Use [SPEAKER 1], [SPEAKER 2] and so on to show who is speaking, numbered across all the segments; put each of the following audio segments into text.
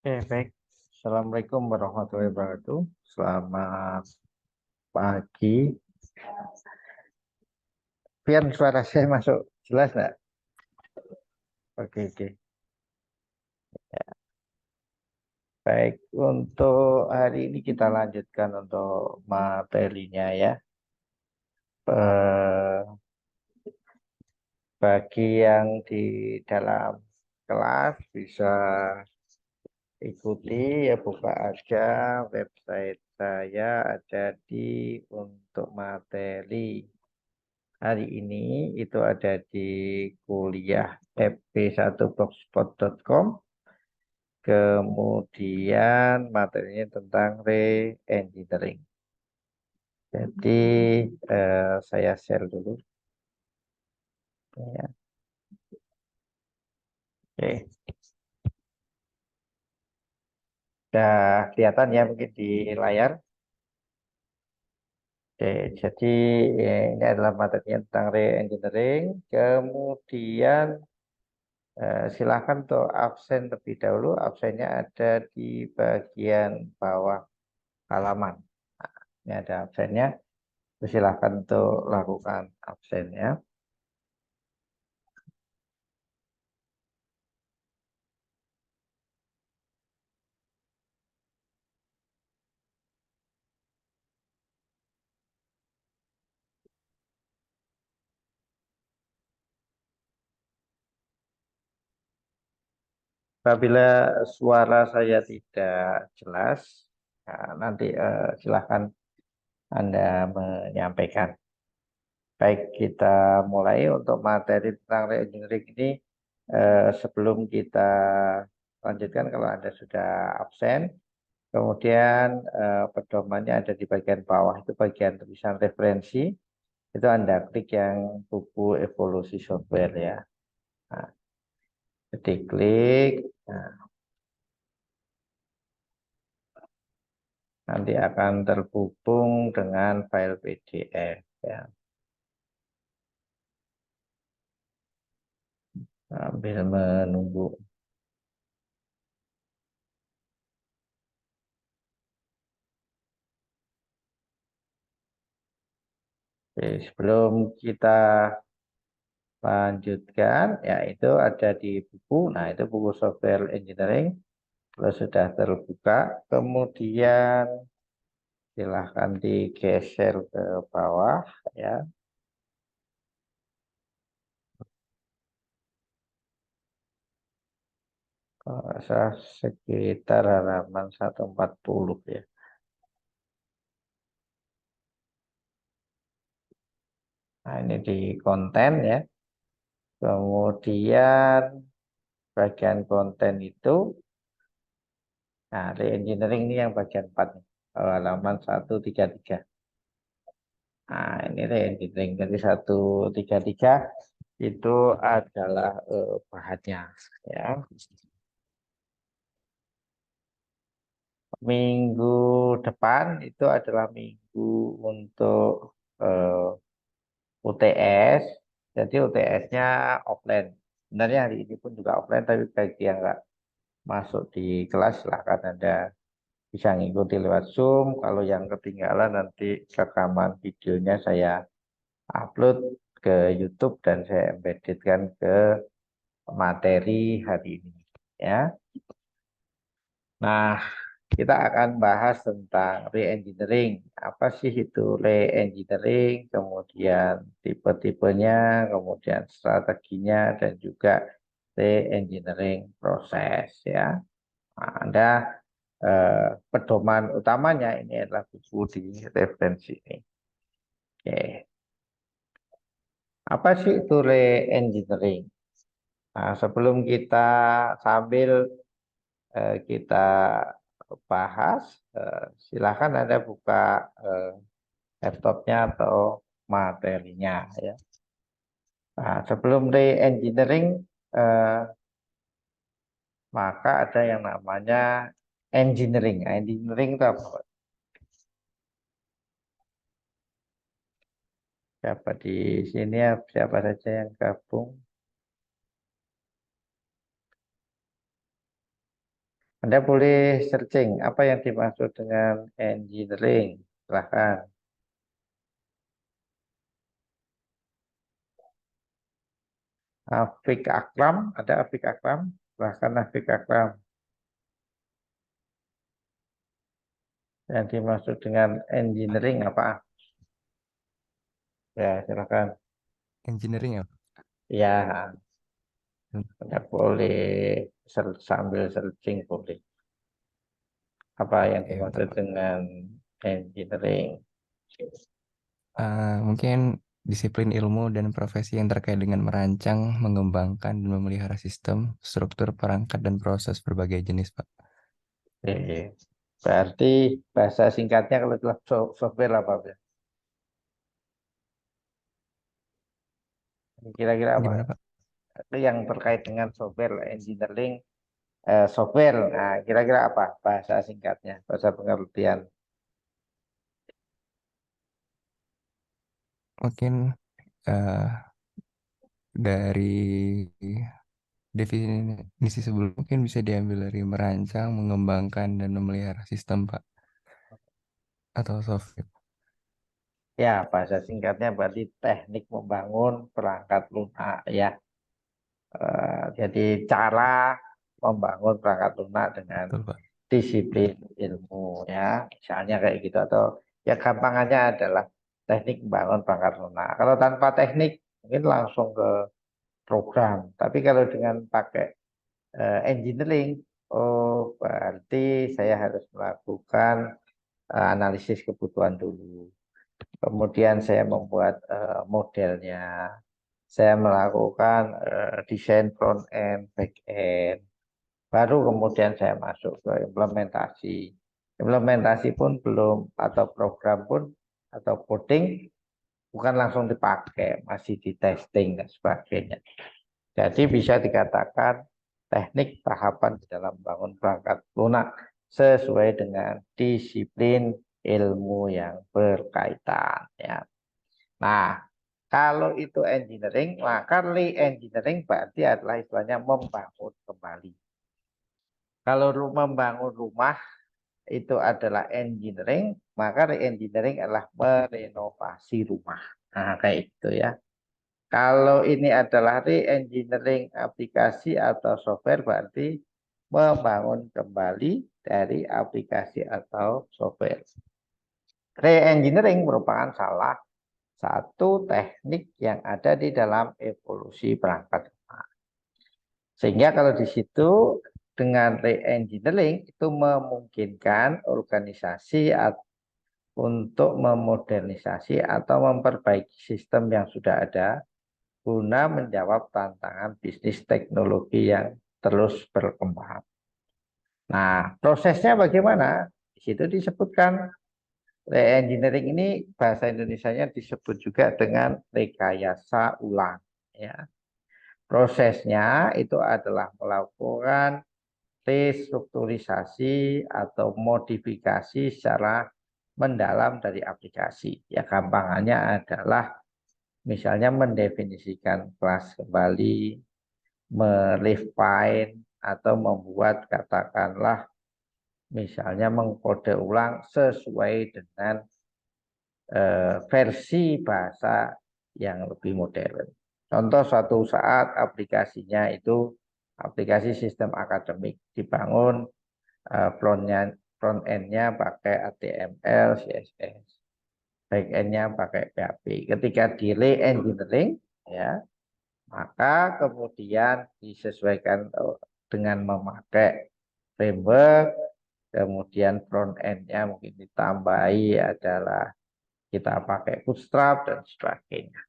[SPEAKER 1] Oke, baik. Assalamualaikum warahmatullahi wabarakatuh. Selamat pagi. Pian, suara saya masuk jelas nggak? Oke, oke. Baik, untuk hari ini kita lanjutkan untuk materinya ya. Eh, Bagi yang di dalam kelas bisa ikuti ya, buka aja website saya ada di untuk materi. Hari ini itu ada di kuliah fp1blogspot.com. Kemudian materinya tentang re-engineering. Jadi saya share dulu. Ya. Oke. Sudah kelihatan ya mungkin di layar. Oke, jadi ini adalah materinya tentang re-engineering. Kemudian silakan untuk absen terlebih dahulu. Absennya ada di bagian bawah halaman. Ini ada absennya. Silakan untuk lakukan absennya. Apabila suara saya tidak jelas, nah, nanti silakan Anda menyampaikan. Baik, kita mulai untuk materi tentang re-engineering ini. Sebelum kita lanjutkan, kalau Anda sudah absen, kemudian pedomannya ada di bagian bawah, itu bagian tulisan referensi. Itu Anda klik yang buku evolusi software ya. Nah, jadi klik, nah, nanti akan terhubung dengan file PDF ya. Sambil menunggu. Oke, sebelum kita lanjutkan, ya itu ada di buku. Nah, itu buku software engineering. Kalau sudah terbuka, kemudian silahkan digeser ke bawah ya. Kalau nggak salah sekitar halaman 140 ya. Nah, ini di konten ya. Kemudian bagian konten itu, nah re-engineering ini yang bagian 4 nih. Halaman 133. Nah, ini re-engineering. Jadi 133 itu adalah bahannya ya. Minggu depan itu adalah minggu untuk UTS. Jadi UTS-nya offline. Sebenarnya hari ini pun juga offline, tapi bagi yang nggak masuk di kelas silahkan Anda bisa ngikuti lewat Zoom. Kalau yang ketinggalan nanti rekaman videonya saya upload ke YouTube dan saya embeddedkan ke materi hari ini. Ya. Nah, kita akan bahas tentang re-engineering. Apa sih itu re-engineering, kemudian tipe-tipenya, kemudian strateginya, dan juga re-engineering proses ya. Nah, Anda pedoman utamanya ini adalah buku di referensi ini. Oke. Apa sih itu re-engineering? Nah, sebelum kita sambil kita bahas, silakan Anda buka eh, laptopnya atau materinya ya. Nah, sebelum re-engineering eh, maka ada yang namanya engineering. Nah, engineering itu apa, Pak? Siapa di sini ya, siapa saja yang gabung? Anda boleh searching apa yang dimaksud dengan engineering. Silahkan. Afik Akram, ada Afik Akram? Silahkan Afik Akram. Yang dimaksud dengan engineering apa? Ya, silahkan.
[SPEAKER 2] Engineering ya.
[SPEAKER 1] Ya, Anda boleh sambil searching boleh. Apa yang
[SPEAKER 2] Oke, bentar
[SPEAKER 1] dimaksud
[SPEAKER 2] Pak.
[SPEAKER 1] dengan engineering?
[SPEAKER 2] Mungkin disiplin ilmu dan profesi yang terkait dengan merancang, mengembangkan, dan memelihara sistem, struktur, perangkat, dan proses berbagai jenis, Pak.
[SPEAKER 1] Oke. Berarti bahasa singkatnya kalau dalam software apa? Kira-kira apa?
[SPEAKER 2] Gimana, Pak?
[SPEAKER 1] Itu yang terkait dengan software engineering, software. Nah, kira-kira apa bahasa singkatnya, bahasa pengertian?
[SPEAKER 2] Mungkin eh, dari definisi sebelum mungkin bisa diambil dari merancang, mengembangkan, dan memelihara sistem, Pak, atau software.
[SPEAKER 1] Ya, bahasa singkatnya berarti teknik membangun perangkat lunak ya. Jadi cara membangun perangkat lunak dengan
[SPEAKER 2] Betul, Pak.
[SPEAKER 1] disiplin ilmu ya. Misalnya kayak gitu atau ya gampangannya adalah teknik membangun perangkat lunak. Kalau tanpa teknik mungkin langsung ke program. Tapi kalau dengan pakai engineering, oh berarti saya harus melakukan analisis kebutuhan dulu. Kemudian saya membuat modelnya. Saya melakukan desain front end, back end. Baru kemudian saya masuk ke implementasi. Implementasi pun belum atau program pun atau coding bukan langsung dipakai, masih di testing dan sebagainya. Jadi bisa dikatakan teknik tahapan di dalam bangun perangkat lunak sesuai dengan disiplin ilmu yang berkaitan ya. Nah, kalau itu engineering, maka re-engineering berarti adalah istilahnya membangun kembali. Kalau membangun rumah itu adalah engineering, maka re-engineering adalah merenovasi rumah. Nah, kayak itu ya. Kalau ini adalah re-engineering aplikasi atau software berarti membangun kembali dari aplikasi atau software. Re-engineering merupakan salah satu teknik yang ada di dalam evolusi perangkat lunak. Sehingga kalau di situ dengan re-engineering itu memungkinkan organisasi untuk memodernisasi atau memperbaiki sistem yang sudah ada guna menjawab tantangan bisnis teknologi yang terus berkembang. Nah, prosesnya bagaimana? Di situ disebutkan re-engineering ini bahasa Indonesianya disebut juga dengan rekayasa ulang. Ya. Prosesnya itu adalah melakukan restrukturisasi atau modifikasi secara mendalam dari aplikasi. Ya, gampangannya adalah misalnya mendefinisikan kelas kembali, merefine atau membuat katakanlah misalnya mengkode ulang sesuai dengan versi bahasa yang lebih modern. Contoh suatu saat aplikasinya itu aplikasi sistem akademik dibangun front end-nya pakai HTML, CSS, back end-nya pakai PHP. Ketika di re-engineering ya, maka kemudian disesuaikan dengan memakai framework, kemudian front end-nya mungkin ditambahi adalah kita pakai bootstrap dan sebagainya.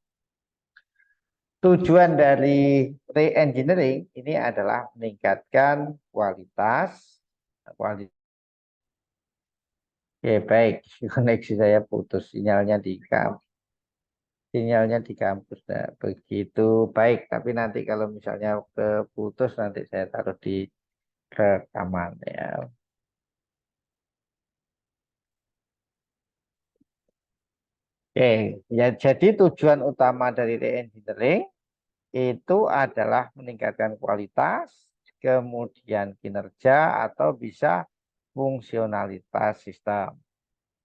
[SPEAKER 1] Tujuan dari re-engineering ini adalah meningkatkan kualitas. Oke, baik. Koneksi saya putus, sinyalnya di kampus. Nah, begitu baik. Tapi nanti kalau misalnya keputus, nanti saya taruh di rekaman ya. Oke, ya jadi tujuan utama dari re-engineering itu adalah meningkatkan kualitas, kemudian kinerja, atau bisa fungsionalitas sistem.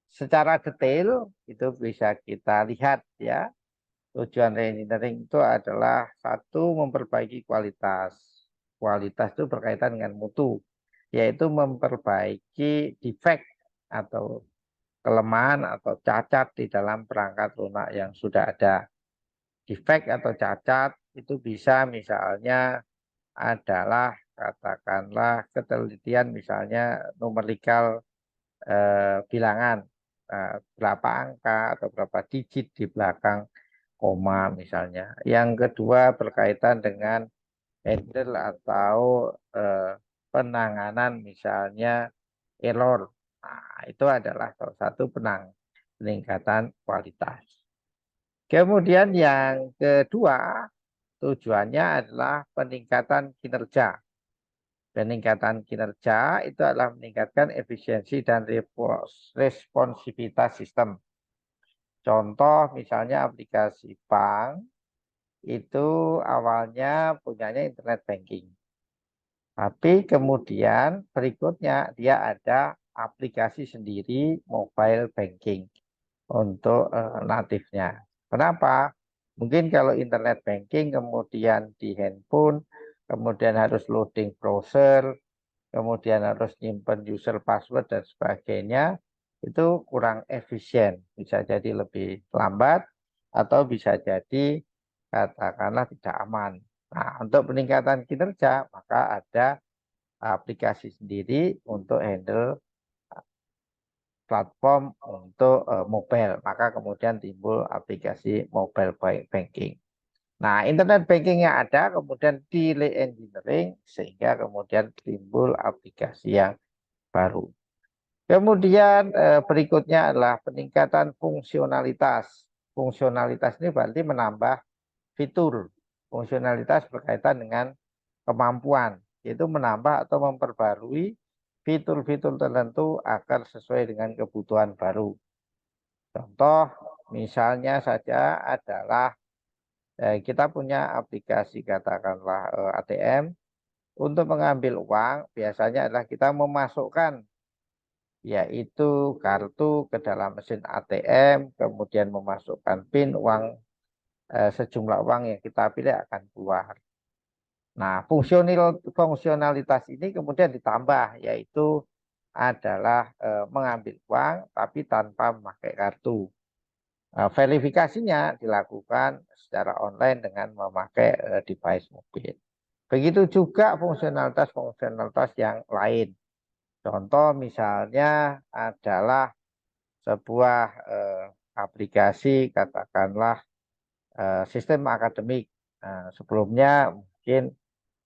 [SPEAKER 1] Secara detail itu bisa kita lihat ya. Tujuan reengineering itu adalah satu, memperbaiki kualitas. Kualitas itu berkaitan dengan mutu, yaitu memperbaiki defect atau kelemahan atau cacat di dalam perangkat lunak yang sudah ada. Defect atau cacat itu bisa misalnya adalah katakanlah ketelitian misalnya numerikal bilangan berapa angka atau berapa digit di belakang koma misalnya. Yang kedua berkaitan dengan handle atau penanganan misalnya error. Nah, itu adalah salah satu peningkatan kualitas. Kemudian yang kedua, tujuannya adalah peningkatan kinerja. Peningkatan kinerja itu adalah meningkatkan efisiensi dan responsivitas sistem. Contoh misalnya aplikasi bank itu awalnya punyanya internet banking. Tapi kemudian berikutnya dia ada aplikasi sendiri mobile banking untuk natifnya. Kenapa? Mungkin kalau internet banking kemudian di handphone, kemudian harus loading browser, kemudian harus nyimpen user password dan sebagainya, itu kurang efisien. Bisa jadi lebih lambat atau bisa jadi katakanlah tidak aman. Nah, untuk peningkatan kinerja, maka ada aplikasi sendiri untuk handle platform untuk mobile. Maka kemudian timbul aplikasi mobile banking. Nah, internet banking yang ada kemudian di re-engineering sehingga kemudian timbul aplikasi yang baru. Kemudian berikutnya adalah peningkatan fungsionalitas. Fungsionalitas ini berarti menambah fitur. Fungsionalitas berkaitan dengan kemampuan, yaitu menambah atau memperbarui fitur-fitur tertentu agar sesuai dengan kebutuhan baru. Contoh misalnya saja adalah kita punya aplikasi katakanlah ATM. Untuk mengambil uang biasanya adalah kita memasukkan yaitu kartu ke dalam mesin ATM, kemudian memasukkan PIN uang, sejumlah uang yang kita pilih akan keluar. Nah, fungsionalitas ini kemudian ditambah, yaitu adalah mengambil uang tapi tanpa memakai kartu. Verifikasinya dilakukan secara online dengan memakai device mobil. Begitu juga fungsionalitas-fungsionalitas yang lain. Contoh misalnya adalah sebuah aplikasi katakanlah sistem akademik. Sebelumnya mungkin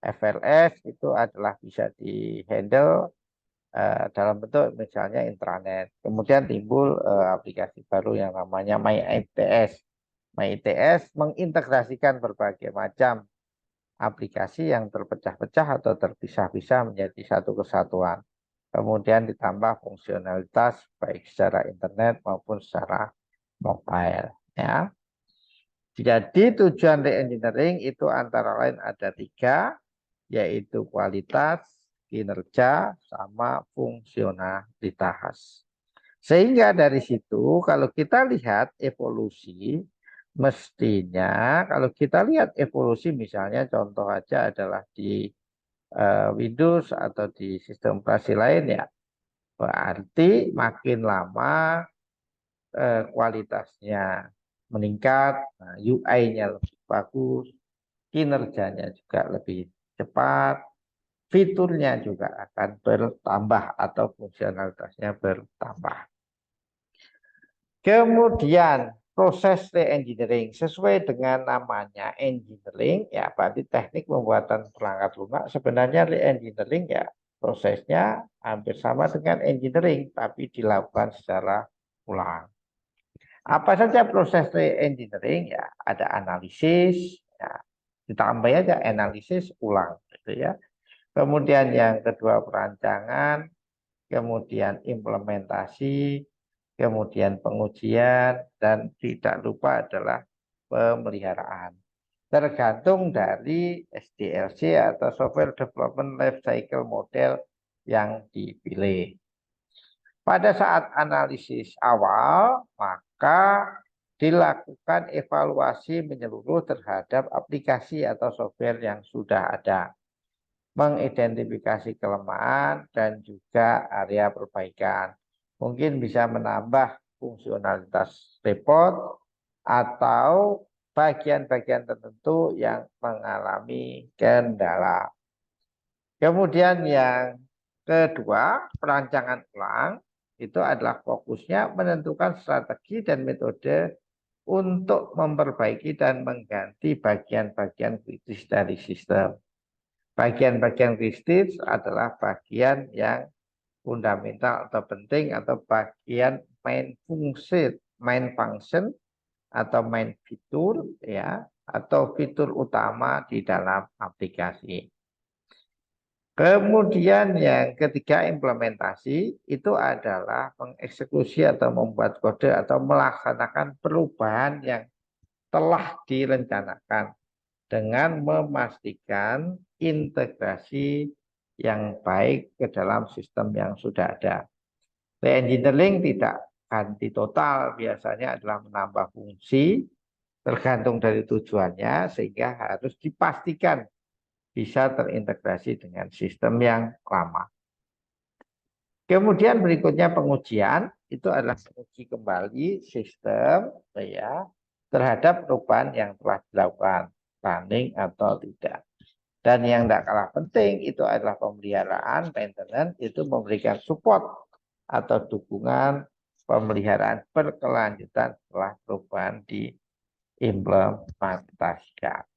[SPEAKER 1] FLS itu adalah bisa dihandle dalam bentuk misalnya intranet. Kemudian timbul aplikasi baru yang namanya MyITS. MyITS mengintegrasikan berbagai macam aplikasi yang terpecah-pecah atau terpisah-pisah menjadi satu kesatuan. Kemudian ditambah fungsionalitas baik secara internet maupun secara mobile. Ya. Jadi tujuan re-engineering itu antara lain ada tiga, yaitu kualitas, kinerja, sama fungsionalitas. Sehingga dari situ kalau kita lihat evolusi, mestinya kalau kita lihat evolusi misalnya contoh aja adalah di Windows atau di sistem operasi lain ya, berarti makin lama kualitasnya meningkat, UI-nya lebih bagus, kinerjanya juga lebih cepat, fiturnya juga akan bertambah atau fungsionalitasnya bertambah. Kemudian proses re-engineering sesuai dengan namanya engineering ya berarti teknik pembuatan perangkat lunak. Sebenarnya re-engineering ya prosesnya hampir sama dengan engineering tapi dilakukan secara ulang. Apa saja proses re-engineering ya ada analisis ya, ditambah aja analisis ulang gitu ya. Kemudian yang kedua perancangan, kemudian implementasi, kemudian pengujian, dan tidak lupa adalah pemeliharaan. tergantung dari SDLC atau Software Development Life Cycle Model yang dipilih. Pada saat analisis awal, maka dilakukan evaluasi menyeluruh terhadap aplikasi atau software yang sudah ada, mengidentifikasi kelemahan dan juga area perbaikan. Mungkin bisa menambah fungsionalitas report atau bagian-bagian tertentu yang mengalami kendala. Kemudian yang kedua, perancangan ulang itu adalah fokusnya menentukan strategi dan metode untuk memperbaiki dan mengganti bagian-bagian kritis dari sistem. Bagian-bagian kritis adalah bagian yang fundamental atau penting atau bagian main function atau main fitur ya atau fitur utama di dalam aplikasi. Kemudian yang ketiga implementasi itu adalah mengeksekusi atau membuat kode atau melaksanakan perubahan yang telah direncanakan dengan memastikan integrasi yang baik ke dalam sistem yang sudah ada. Re-engineering tidak ganti total, biasanya adalah menambah fungsi tergantung dari tujuannya sehingga harus dipastikan bisa terintegrasi dengan sistem yang lama. Kemudian berikutnya pengujian, itu adalah menguji kembali sistem ya terhadap perubahan yang telah dilakukan, running atau tidak. Dan yang tidak kalah penting itu adalah pemeliharaan, maintenance, itu memberikan support atau dukungan pemeliharaan berkelanjutan setelah perubahan diimplementasikan.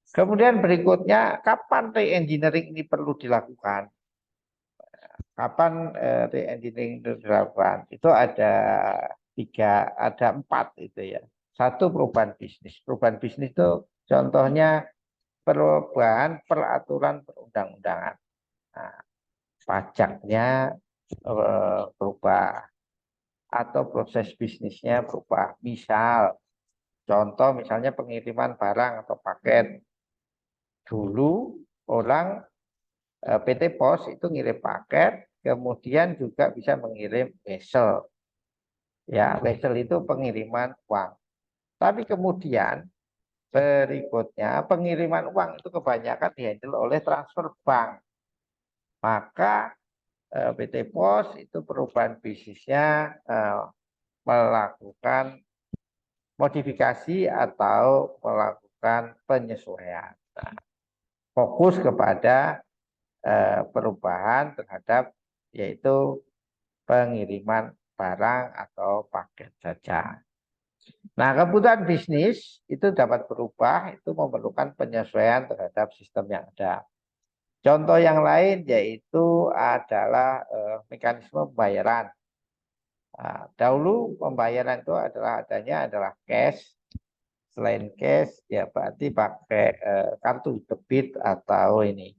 [SPEAKER 1] Kemudian berikutnya, kapan re-engineering ini perlu dilakukan? Kapan re-engineering itu dilakukan? Itu ada empat itu ya. Satu, perubahan bisnis. Perubahan bisnis itu contohnya perubahan peraturan perundang-undangan. Nah, pajaknya berubah atau proses bisnisnya berubah. Misal, contoh misalnya pengiriman barang atau paket. Dulu orang PT Pos itu ngirim paket, kemudian juga bisa mengirim wesel. Ya, wesel itu pengiriman uang. Tapi kemudian berikutnya pengiriman uang itu kebanyakan dihandle oleh transfer bank. Maka PT Pos itu perubahan bisnisnya melakukan modifikasi atau melakukan penyesuaian. Nah, fokus kepada perubahan terhadap yaitu pengiriman barang atau paket saja. Nah, kebutuhan bisnis itu dapat berubah, itu memerlukan penyesuaian terhadap sistem yang ada. Contoh yang lain yaitu adalah mekanisme pembayaran. Nah, dahulu pembayaran itu adalah cash. Selain cash, ya berarti pakai kartu debit atau ini.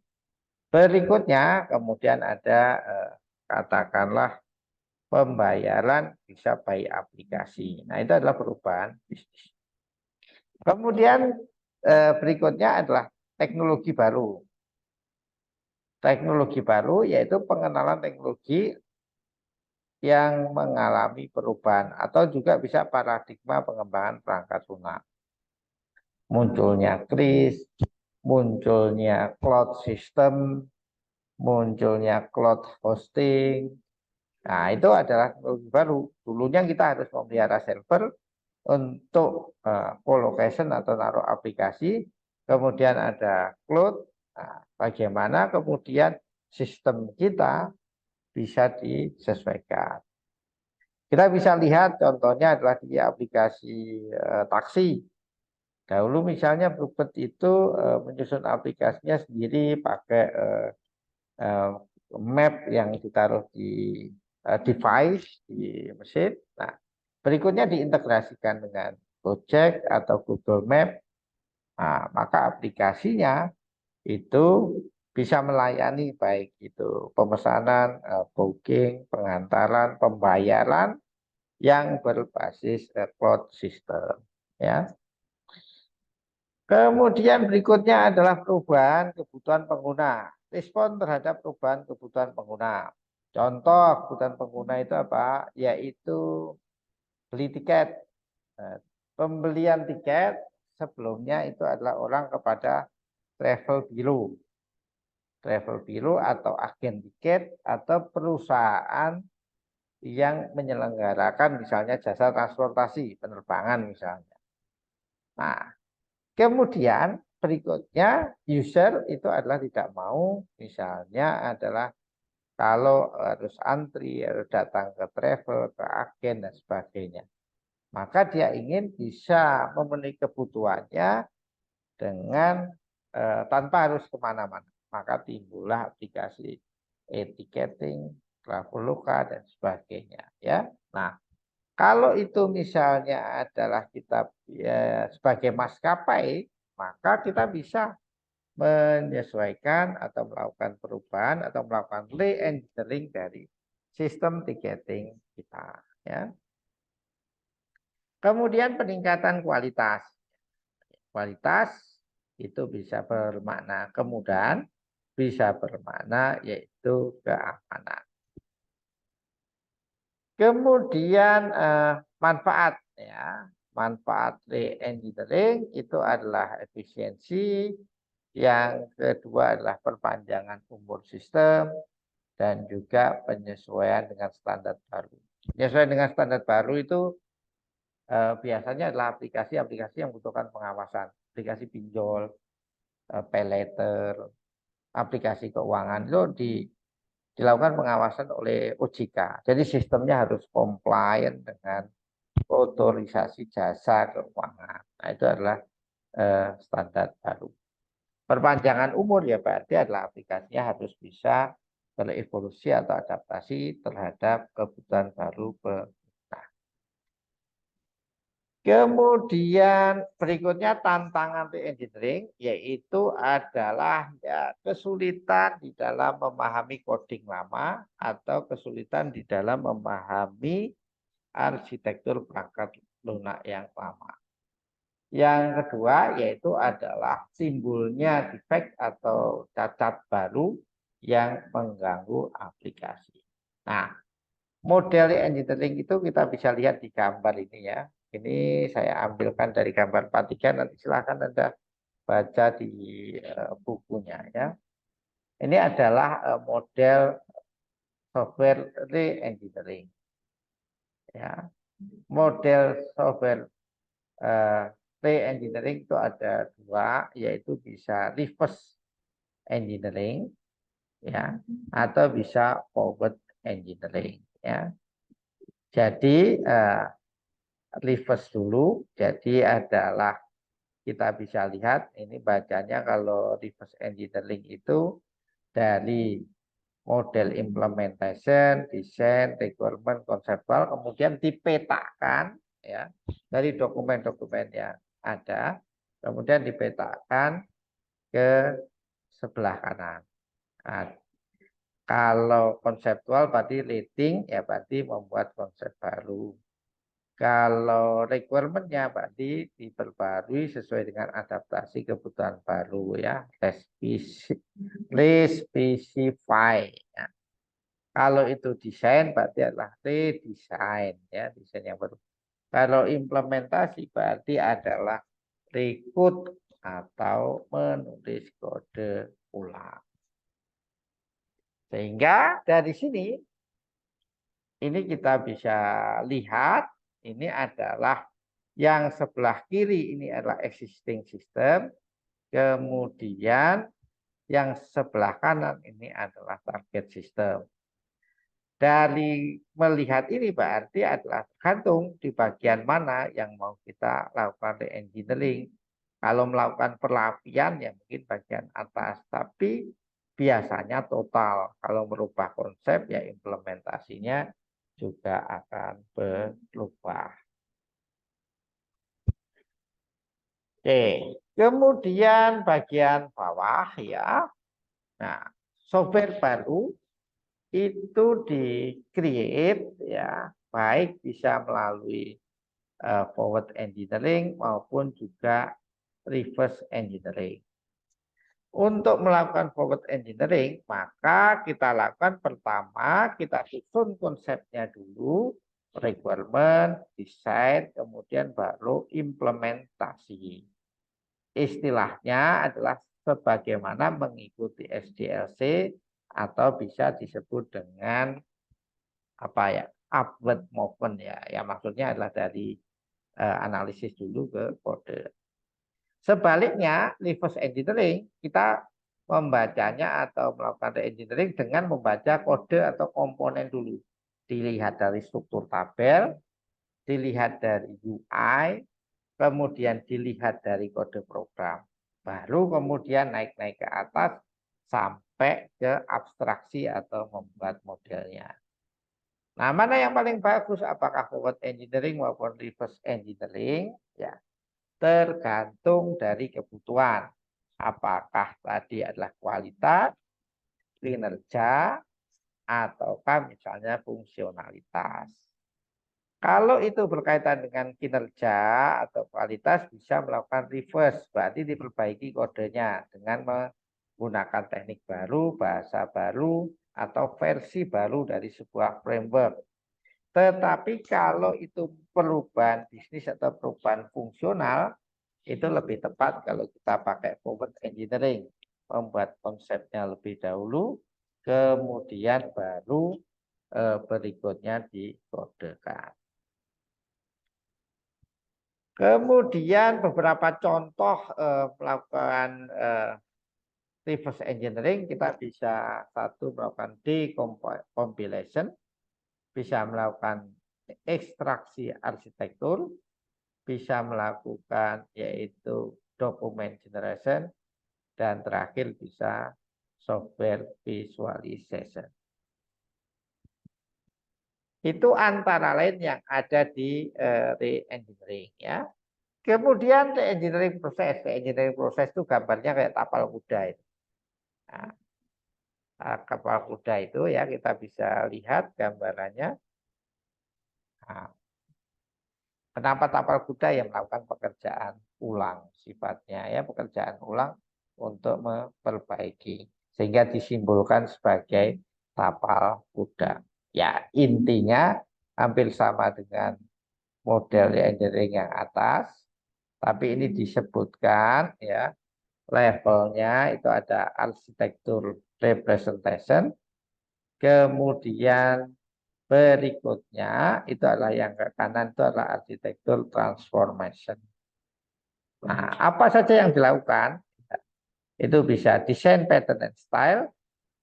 [SPEAKER 1] Berikutnya kemudian ada katakanlah pembayaran bisa by aplikasi. Nah, itu adalah perubahan bisnis. Kemudian berikutnya adalah teknologi baru. Teknologi baru yaitu pengenalan teknologi yang mengalami perubahan atau juga bisa paradigma pengembangan perangkat lunak. Munculnya kris, munculnya cloud system, munculnya cloud hosting. Nah, itu adalah teknologi baru. Dulunya kita harus memelihara server untuk colocation atau naruh aplikasi, kemudian ada cloud. Nah, bagaimana kemudian sistem kita bisa disesuaikan. Kita bisa lihat contohnya adalah di aplikasi taksi. Dahulu misalnya Bluebird itu menyusun aplikasinya sendiri pakai map yang ditaruh di device, di mesin. Nah, berikutnya diintegrasikan dengan Gojek atau Google Map. Nah, maka aplikasinya itu bisa melayani baik itu pemesanan, booking, pengantaran, pembayaran yang berbasis cloud system. Ya. Kemudian berikutnya adalah perubahan kebutuhan pengguna. Respon terhadap perubahan kebutuhan pengguna. Contoh kebutuhan pengguna itu apa? Yaitu beli tiket. Nah, pembelian tiket sebelumnya itu adalah orang kepada travel bureau. Travel bureau atau agen tiket atau perusahaan yang menyelenggarakan misalnya jasa transportasi penerbangan misalnya. Nah, kemudian berikutnya user itu adalah tidak mau misalnya adalah kalau harus antri, harus datang ke travel, ke agen dan sebagainya. Maka dia ingin bisa memenuhi kebutuhannya dengan tanpa harus kemana-mana. Maka timbullah aplikasi e-ticketing, Traveloka dan sebagainya. Ya, nah kalau itu misalnya adalah kita ya, sebagai maskapai, maka kita bisa menyesuaikan atau melakukan perubahan atau melakukan re-engineering dari sistem tiketing kita. Ya. Kemudian peningkatan kualitas. Kualitas itu bisa bermakna kemudahan, bisa bermakna yaitu keamanan. Kemudian manfaat ya. Manfaat re-engineering itu adalah efisiensi, yang kedua adalah perpanjangan umur sistem dan juga penyesuaian dengan standar baru. Penyesuaian dengan standar baru itu biasanya adalah aplikasi-aplikasi yang membutuhkan pengawasan, aplikasi pinjol, pay later, aplikasi keuangan itu dilakukan pengawasan oleh OJK. Jadi sistemnya harus compliant dengan otorisasi jasa keuangan. Nah, itu adalah standar baru. Perpanjangan umur ya berarti adalah aplikasinya harus bisa berevolusi atau adaptasi terhadap kebutuhan baru pengguna. Kemudian berikutnya tantangan re-engineering yaitu adalah ya, kesulitan di dalam memahami coding lama atau kesulitan di dalam memahami arsitektur perangkat lunak yang lama. Yang kedua yaitu adalah timbulnya defect atau cacat baru yang mengganggu aplikasi. Nah, model engineering itu kita bisa lihat di gambar ini ya. Ini saya ambilkan dari gambar 43, nanti silakan Anda baca di bukunya ya. Ini adalah model software re-engineering. Ya. Model software re-engineering itu ada dua, yaitu bisa reverse engineering ya atau bisa forward engineering ya. Jadi reverse dulu, jadi adalah kita bisa lihat ini bacanya kalau reverse engineering itu dari model implementation, desain, requirement, konseptual, kemudian dipetakan ya dari dokumen-dokumen yang ada, kemudian dipetakan ke sebelah kanan. Nah, kalau konseptual berarti leading ya berarti membuat konsep baru. Kalau requirement-nya berarti diperbarui sesuai dengan adaptasi kebutuhan baru ya, re-specify. Ya. Kalau itu desain berarti adalah redesign ya, desain yang baru. Kalau implementasi berarti adalah recode atau menulis kode ulang. Sehingga dari sini ini kita bisa lihat ini adalah yang sebelah kiri ini adalah existing system, kemudian yang sebelah kanan ini adalah target system. Dari melihat ini berarti adalah tergantung di bagian mana yang mau kita lakukan re-engineering. Kalau melakukan perlapian ya mungkin bagian atas, tapi biasanya total. Kalau merubah konsep ya implementasinya juga akan berubah. Oke, kemudian bagian bawah ya. Nah, software baru itu di-create ya, baik bisa melalui forward engineering maupun juga reverse engineering. Untuk melakukan forward engineering, maka kita lakukan pertama, kita susun konsepnya dulu, requirement, desain, kemudian baru implementasi. Istilahnya adalah sebagaimana mengikuti SDLC atau bisa disebut dengan apa ya, upward movement ya. Yang maksudnya adalah dari analisis dulu ke kode. Sebaliknya, reverse engineering, kita membacanya atau melakukan engineering dengan membaca kode atau komponen dulu. Dilihat dari struktur tabel, dilihat dari UI, kemudian dilihat dari kode program. Baru kemudian naik-naik ke atas sampai ke abstraksi atau membuat modelnya. Nah, mana yang paling bagus? Apakah forward engineering maupun reverse engineering? Ya, tergantung dari kebutuhan. Apakah tadi adalah kualitas, kinerja, ataukah misalnya fungsionalitas. Kalau itu berkaitan dengan kinerja atau kualitas, bisa melakukan reverse, berarti diperbaiki kodenya dengan menggunakan teknik baru, bahasa baru, atau versi baru dari sebuah framework. Tetapi kalau itu perubahan bisnis atau perubahan fungsional, itu lebih tepat kalau kita pakai forward engineering. Membuat konsepnya lebih dahulu, kemudian baru berikutnya dikodekan. Kemudian beberapa contoh melakukan reverse engineering, kita bisa satu melakukan decompilation, bisa melakukan ekstraksi arsitektur, bisa melakukan yaitu document generation, dan terakhir bisa software visualization. Itu antara lain yang ada di re-engineering ya. Kemudian re-engineering proses. Re-engineering proses itu gambarnya kayak tapal kuda itu. Nah, kapal kuda itu ya kita bisa lihat gambarannya. Nah, kenapa tapal kuda yang melakukan pekerjaan ulang sifatnya ya, pekerjaan ulang untuk memperbaiki sehingga disimbolkan sebagai tapal kuda. Ya, intinya hampir sama dengan model engineering yang atas, tapi ini disebutkan ya levelnya itu ada arsitektur representation, kemudian berikutnya itu adalah yang ke kanan itu adalah arsitektur transformation. Nah, apa saja yang dilakukan? Itu bisa desain pattern and style,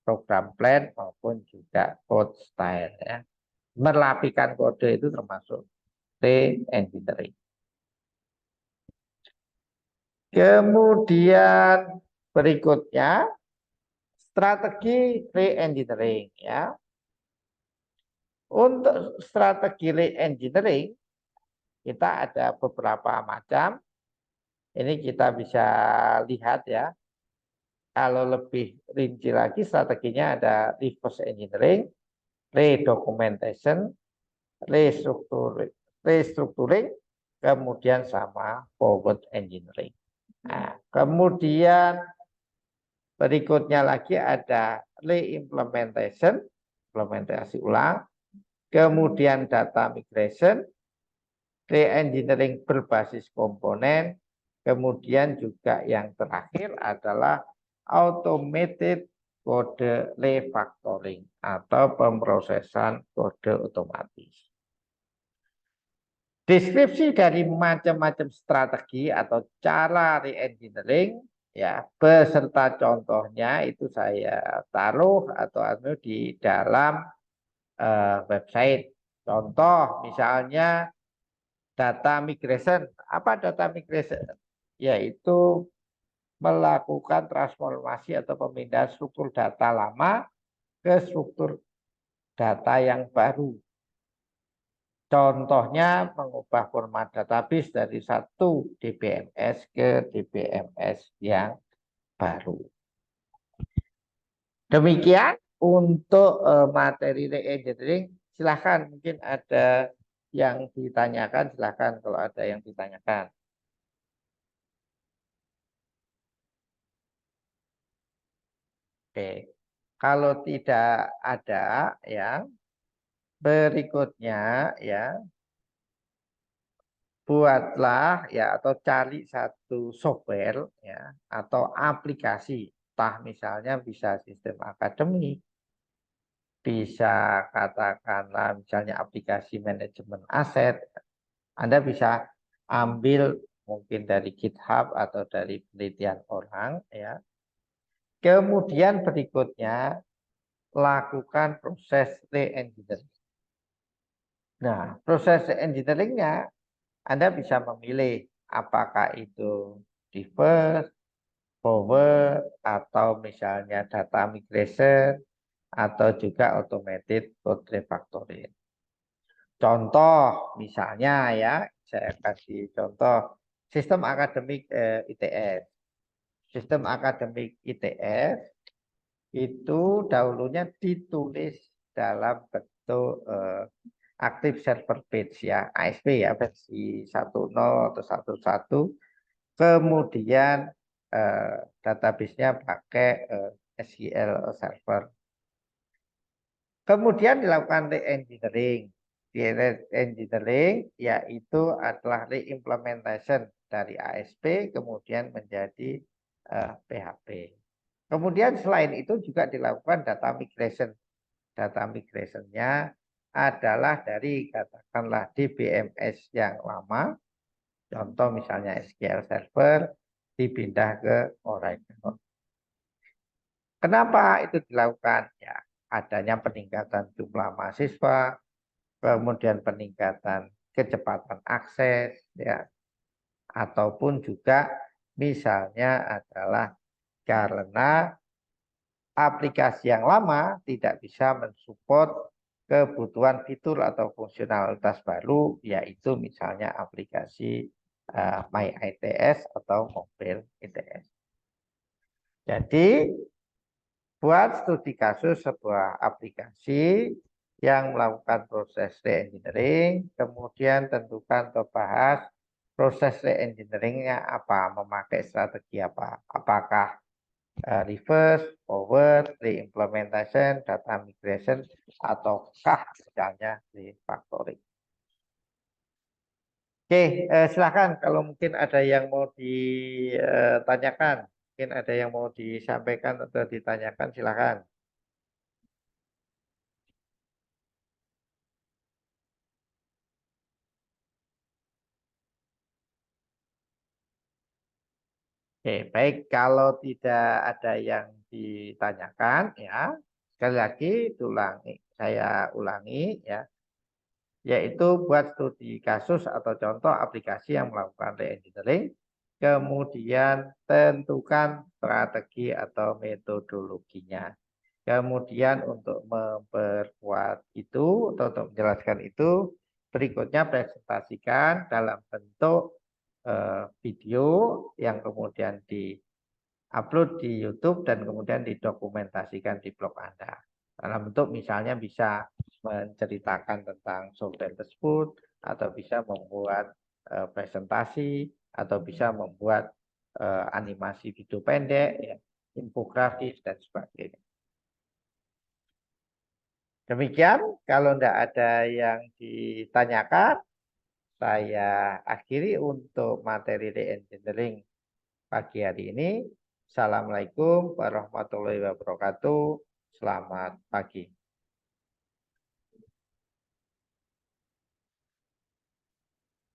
[SPEAKER 1] program plan maupun juga code style ya. Merapikan kode itu termasuk re-engineering. Kemudian berikutnya strategi re-engineering ya. Untuk strategi re-engineering kita ada beberapa macam. Ini kita bisa lihat ya. Kalau lebih rinci lagi strateginya ada reverse engineering, redocumentation, restructuring, kemudian sama forward engineering. Nah, kemudian berikutnya lagi ada re-implementation, implementasi ulang, kemudian data migration, re-engineering berbasis komponen, kemudian juga yang terakhir adalah automated kode refactoring atau pemrosesan kode otomatis. Deskripsi dari macam-macam strategi atau cara re-engineering ya beserta contohnya itu saya taruh atau di dalam website. Contoh misalnya data migration. Apa data migration? Yaitu melakukan transformasi atau pemindahan struktur data lama ke struktur data yang baru. Contohnya mengubah format database dari satu DBMS ke DBMS yang baru. Demikian untuk materi re-engineering. Silahkan mungkin ada yang ditanyakan, silahkan kalau ada yang ditanyakan. Oke, kalau tidak ada ya, berikutnya ya, buatlah ya atau cari satu software ya atau aplikasi, entah misalnya bisa sistem akademik, bisa katakanlah misalnya aplikasi manajemen aset. Anda bisa ambil mungkin dari GitHub atau dari penelitian orang ya. Kemudian berikutnya lakukan proses re-engineering. Nah, proses re-engineeringnya Anda bisa memilih apakah itu reverse, forward, atau misalnya data migration, atau juga automated code refactoring. Contoh misalnya ya, saya kasih contoh sistem akademik ITS. Sistem akademik ITS itu dahulunya ditulis dalam bentuk active server page ya, ASP ya, versi 10 atau 11. Kemudian database-nya pakai SQL Server. Kemudian dilakukan re-engineering. Re-engineering yaitu adalah re-implementation dari ASP kemudian menjadi PHP. Kemudian selain itu juga dilakukan data migration. Data migration-nya adalah dari katakanlah DBMS yang lama, contoh misalnya SQL Server, dipindah ke Oracle. Kenapa itu dilakukan? Ya, adanya peningkatan jumlah mahasiswa, kemudian peningkatan kecepatan akses, ya, ataupun juga misalnya adalah karena aplikasi yang lama tidak bisa mensupport kebutuhan fitur atau fungsionalitas baru, yaitu misalnya aplikasi My ITS atau Mobile ITS. Jadi buat studi kasus sebuah aplikasi yang melakukan proses re-engineering, kemudian tentukan atau bahas proses re-engineeringnya apa, memakai strategi apa, apakah reverse, forward, re-implementation, data migration, ataukah misalnya refactoring. Oke, silakan kalau mungkin ada yang mau ditanyakan, mungkin ada yang mau disampaikan atau ditanyakan, silakan. Oke, baik. Kalau tidak ada yang ditanyakan, ya sekali lagi saya ulangi, ya, yaitu buat studi kasus atau contoh aplikasi yang melakukan re-engineering, kemudian tentukan strategi atau metodologinya. Kemudian untuk memperkuat itu atau untuk menjelaskan itu, berikutnya presentasikan dalam bentuk video yang kemudian di-upload di YouTube dan kemudian didokumentasikan di blog Anda. Dalam bentuk misalnya bisa menceritakan tentang software tersebut, atau bisa membuat presentasi, atau bisa membuat animasi video pendek, ya, infografis, dan sebagainya. Demikian, kalau tidak ada yang ditanyakan, saya akhiri untuk materi re-engineering pagi hari ini. Assalamualaikum warahmatullahi wabarakatuh. Selamat pagi.